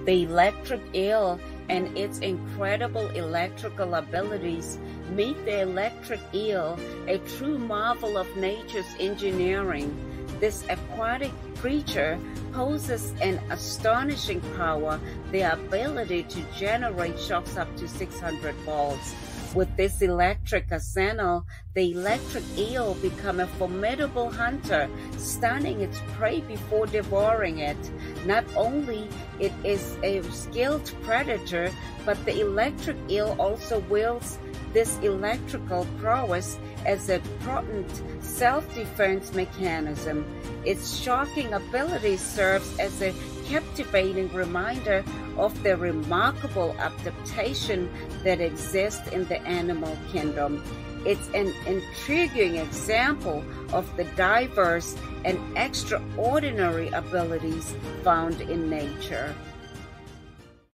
The electric eel and its incredible electrical abilities make the electric eel a true marvel of nature's engineering. This aquatic creature possesses an astonishing power, the ability to generate shocks up to 600 volts. With this electric arsenal, the electric eel becomes a formidable hunter, stunning its prey before devouring it. Not only it is a skilled predator, but the electric eel also wields this electrical prowess as a potent self-defense mechanism. Its shocking ability serves as a captivating reminder of the remarkable adaptation that exists in the animal kingdom. It's an intriguing example of the diverse and extraordinary abilities found in nature.